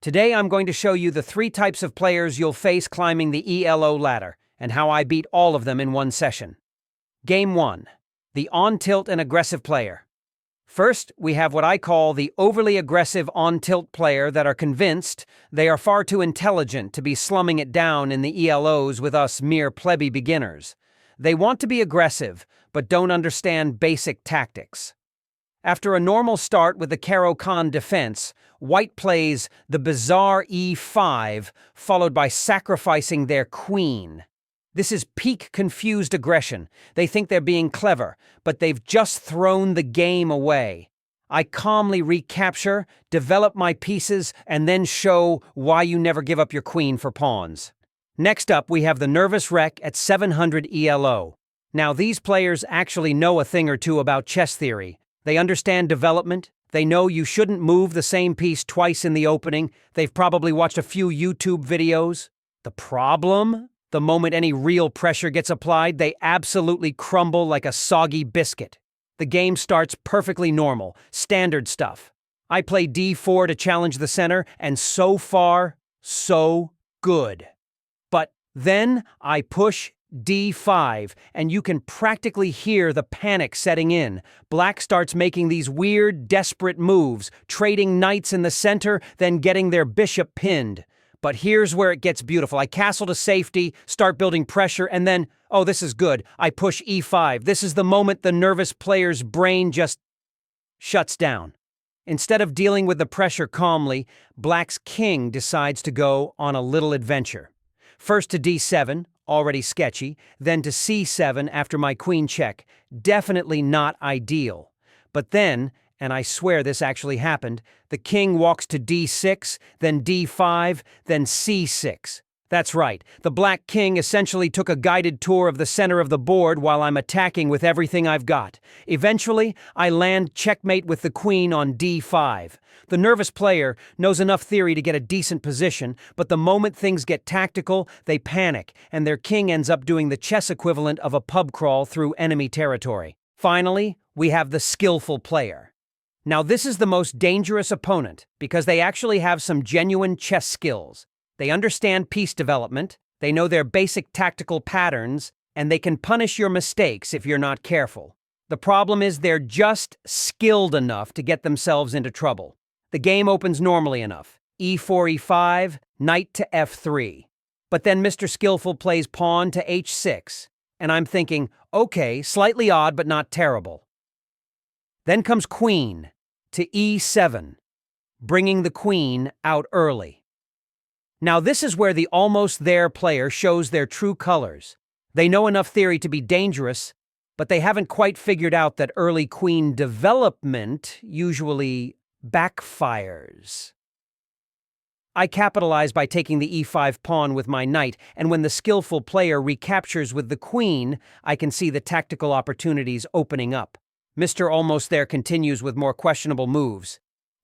Today I'm going to show you the 3 types of players you'll face climbing the ELO ladder, and how I beat all of them in one session. Game 1. The on-tilt and aggressive player. First, we have what I call the overly aggressive on-tilt player that are convinced they are far too intelligent to be slumming it down in the ELOs with us mere plebby beginners. They want to be aggressive, but don't understand basic tactics. After a normal start with the Caro-Kann defense, White plays the bizarre E5, followed by sacrificing their queen. This is peak confused aggression. They think they're being clever, but they've just thrown the game away. I calmly recapture, develop my pieces, and then show why you never give up your queen for pawns. Next up, we have the nervous wreck at 700 ELO. Now, these players actually know a thing or two about chess theory. They understand development. They know you shouldn't move the same piece twice in the opening. They've probably watched a few YouTube videos. The problem? The moment any real pressure gets applied, they absolutely crumble like a soggy biscuit. The game starts perfectly normal, standard stuff. I play D4 to challenge the center, and so far, so good. But then I push D5, and you can practically hear the panic setting in. Black starts making these weird, desperate moves, trading knights in the center, then getting their bishop pinned. But here's where it gets beautiful. I castle to safety, start building pressure, and then, oh, this is good. I push E5. This is the moment the nervous player's brain just shuts down. Instead of dealing with the pressure calmly, Black's king decides to go on a little adventure. First to D7, already sketchy, then to C7 after my queen check. Definitely not ideal. But then, and I swear this actually happened, the king walks to D6, then D5, then C6. That's right, the black king essentially took a guided tour of the center of the board while I'm attacking with everything I've got. Eventually, I land checkmate with the queen on D5. The nervous player knows enough theory to get a decent position, but the moment things get tactical, they panic, and their king ends up doing the chess equivalent of a pub crawl through enemy territory. Finally, we have the skillful player. Now, this is the most dangerous opponent because they actually have some genuine chess skills. They understand piece development, they know their basic tactical patterns, and they can punish your mistakes if you're not careful. The problem is they're just skilled enough to get themselves into trouble. The game opens normally enough. E4, E5, knight to F3. But then Mr. Skillful plays pawn to H6, and I'm thinking, okay, slightly odd but not terrible. Then comes queen to E7, bringing the queen out early. Now this is where the almost there player shows their true colors. They know enough theory to be dangerous, but they haven't quite figured out that early queen development usually backfires. I capitalize by taking the E5 pawn with my knight, and when the skillful player recaptures with the queen, I can see the tactical opportunities opening up. Mr. Almost There continues with more questionable moves.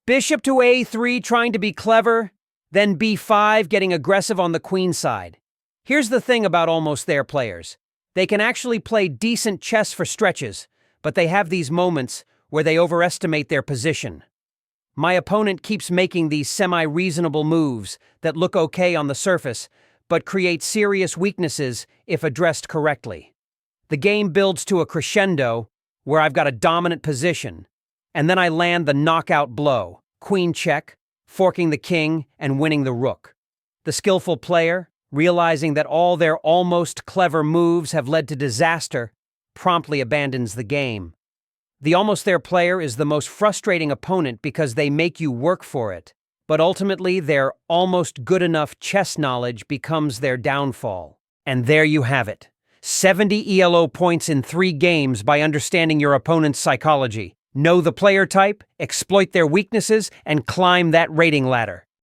Bishop to A3 trying to be clever, then B5 getting aggressive on the queen side. Here's the thing about Almost There players. They can actually play decent chess for stretches, but they have these moments where they overestimate their position. My opponent keeps making these semi-reasonable moves that look okay on the surface, but create serious weaknesses if addressed correctly. The game builds to a crescendo where I've got a dominant position, and then I land the knockout blow, queen check, forking the king and winning the rook. The skillful player, realizing that all their almost clever moves have led to disaster, promptly abandons the game. The Almost There player is the most frustrating opponent because they make you work for it, but ultimately their almost good enough chess knowledge becomes their downfall. And there you have it. 70 ELO points in 3 games by understanding your opponent's psychology. Know the player type, exploit their weaknesses, and climb that rating ladder.